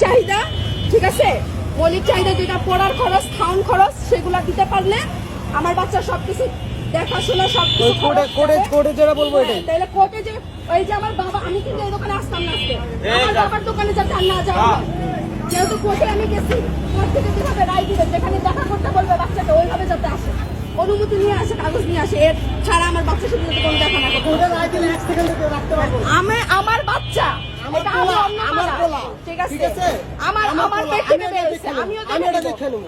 চাহিদা, ঠিক আছে, মৌলিক চাহিদা যেটা পড়ার খরচ, খাওয়ান খরচ, সেগুলো দিতে পারলে আমার বাচ্চা সবকিছু দেখাশোনা সবকিছু কোর্টে যেটা বলবো এটাই। তাহলে কোর্টে যে ওই যে আমার বাবা, আমি কিন্তু এই দোকানে আসতাম না আজকে, আমার বাবার দোকানে যাতে আর না যাওয়া হয়। যেহেতু কোর্টে আমি গেছি, কোর্ট থেকে যেভাবে রায় দিবে, যেখানে দেখা করতে বলবে বাচ্চাকে ওইভাবে যাতে আসে, অনুমতি নিয়ে আসে, কাগজ নিয়ে আসে, এর ছাড়া আমার বাচ্চা সাথে যাতে কোনো দেখা না করে। আমি আমার বাচ্চা, এটা আমি অন্য না। ঠিক আছে, আমার পেট থেকে বের হয়েছে,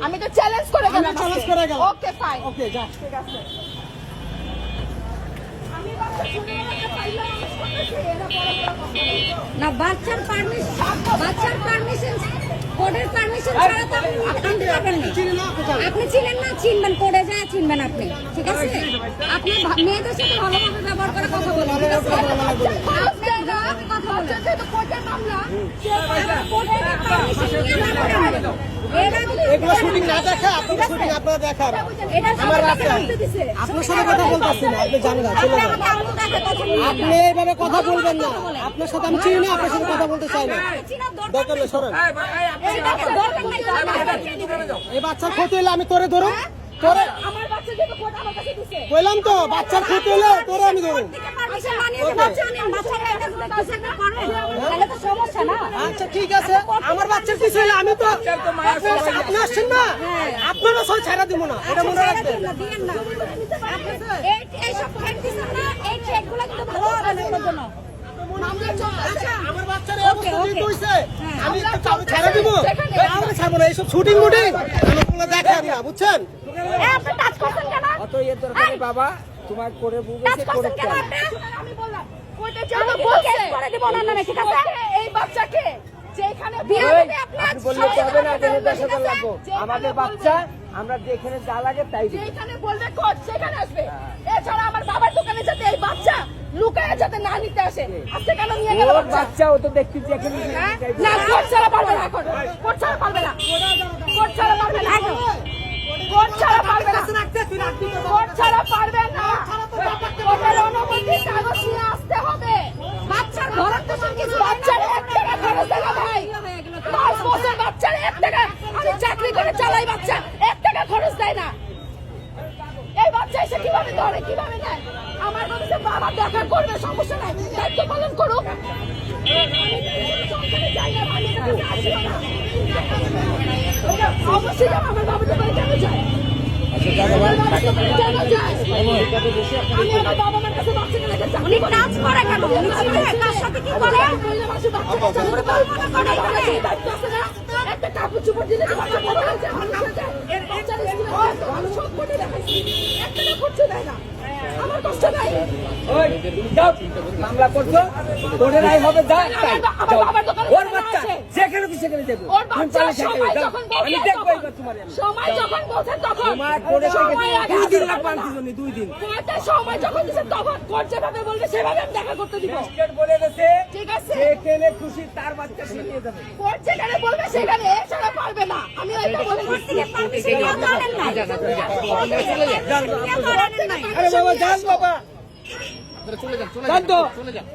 আমি তো চ্যালেঞ্জ করে গেলাম। ওকে ফাইন, ওকে যা। ঠিক আছে। আমি বাচ্চা ছুটে যেতে পারলাম, এরা বড় না বাচ্চার পারমিশন কোর্টের পারমিশন ছাড়া তো আপনি আনতে পারবেন না। আপনি চিনেন না, চিনবেন, কোর্টে যায় চিনবেন আপনি, ঠিক আছে। আপনি মেয়েদের সাথে ভালোভাবে ব্যবহার করে কথা বলুন, ঠিক আছে। আপনি ভালোভাবে কথা বলুন, কোর্টের মামলা, কোর্টের পারমিশন নিয়ে না করেন। এগুলো শুটিং না দেখা, আপনাদের শুটিং আপনারা দেখান। এটা আমার বাচ্চা আপনার সাথে কথা বলতেছি না, আপনি জানেন না, চলে যান। আপনি এইভাবে কথা বলবেন না, আপনার সাথে আমি চিনি না, আপনার সাথে কথা বলতে চাই না। দরকার নেই, সরেন। এই বাচ্চার ক্ষতি হলে আমি তোরে ধরুন, তোরে আমার বাচ্চা যেটা কোর্ট আমার কাছে দিছে, বললাম তো, বাচ্চার ক্ষতি হলে তোরে আমি ধরুন। পারমিশন মানিয়ে যে বাচ্চা আনেন, বাচ্চারা এটা যদি কিছু একটা করে তাহলে তো সমস্যা না। আচ্ছা ঠিক আছে, আমার বাচ্চার কিছু হলে আমি তো আপনি আসছেন না, আপনারা সব ছাড়া দিব না, এটা মনে রাখবেন। দিয়েন না, এইসব খেট দিচ্ছেন না, এই খেটগুলো কিন্তু ভালো হবে না আপনার জন্য। আমার বাচ্চার এই অবস্থা যেহেতু হইছে, আমি একটু ছাড়া দিব, আমরা ছাড়বো না। এইসব শুটিং মুটিং আমি কোনো দেখাই না, বুঝছেন। আপনি টাচ করছেন কেন? অত এর দরকার নেই বাবা, তোমার করে টাচ বুঝেছে করে করছেন কেন আপনি? আমি বললাম কোর্টে যা আমি বলছে কেস করে দিব না নামে, ঠিক আছে। এই বাচ্চাকে যেখানে বিয়ে ওই, দিতে আপনি আপনি বললে তো হবে না, যেখানে ঠিক দেখাতে আছে? লাগবো। যেখানে আমাদের বলবে- বাচ্চা আমরা যেখানে যা লাগে তাই দিই। যেখানে বলবে কোর্ট সেখানে আসবে। এছাড়া আমার বাবার দোকানে যাতে এই বাচ্চা লুকায় যাতে না নিতে আসে। আজকে কেন নিয়ে গেল ওর বাচ্চা? বাচ্চা ও তো দেখছি যেখানে হ্যাঁ? না, কোর্ট ছাড়া পারবে না এখন। কোর্ট ছাড়া পারবে না। কোর্ট ছাড়া পারবে না। কোর্ট ছাড়া পারবে না। কোর্ট ছাড়া পারবে না। কোর্টের অনুমতি কাগজ নিয়ে আসতে হবে। বাচ্চার ভরণ পোষণ কিছু বাচ্চার 1 টাকা খরচ দেয় না ভাই। 5 বছর বাচ্চার 1 টাকা, আমি চাকরি করে চালাই, বাচ্চা 1 টাকা খরচ দেয় না। এই বাচ্চা এসে কিভাবে ধরে, কিভাবে নেয়? আমার বলছে বাবা দেখা করবে, সমস্যা নাই, দায়িত্ব পালন করুক। অবশ্যই আমার বাবা দোকানে কেন যায়? আমার বাবা দোকানে কেন যায়? আমি আমার বাবা মার কাছে বাচ্চাকে রেখে যাই। উনি টাচ করে কেন? উনি চিনে কার সাথে কি করে? মহিলা মানুষ বাচ্চাকে চালাতে পারবে না, কোনো বাবার দায়িত্ব আছে না? একটা কাপড় চোপড় দিলে কি বাচ্চা বড় হয়ে যায়, মানুষ হয়ে যায়? বাচ্চার স্কুলে হয়তো আমি সব করে দেখাইছি, একটা না করতে দেয় না। আমার কষ্ট নাই। ওই যাও, মামলা করছো তোরে রায় হবে, যা তাই আমার যাও। বাবার দোকানে ওর কেন বাচ্চা আসে? যেখানে খুশি সেখানে যাবো। ওর বাচ্চা সময় যাও, যখন আমি বলছে দেখবো তখন, এবার তোমার। সময় যখন বলছে তখন, তোমার করে সময় আগে 2 দিন আসতে লাগবে হবে না। আনতে জন্য, 2 দিন। কোর্টের সময় যখন দিছে তখন কোর্ট যেভাবে বলবে সেভাবে আমি দেখা করতে দিব। ম্যাজিস্ট্রেট বলে গেছে ঠিক আছে, যেখানে খুশি তার বাচ্চা সে নিয়ে যাবে। কোর্ট যেখানে বলবে সেখানে, এছাড়া পারবে না। আমি এটা বলে দিচ্ছি। পারমিশন নিয়ে তো আনেন নাই। নিয়ে তো আনেন নাই। আরে বাবা যান বাবা, চলে যান, যান তো। চলে যান।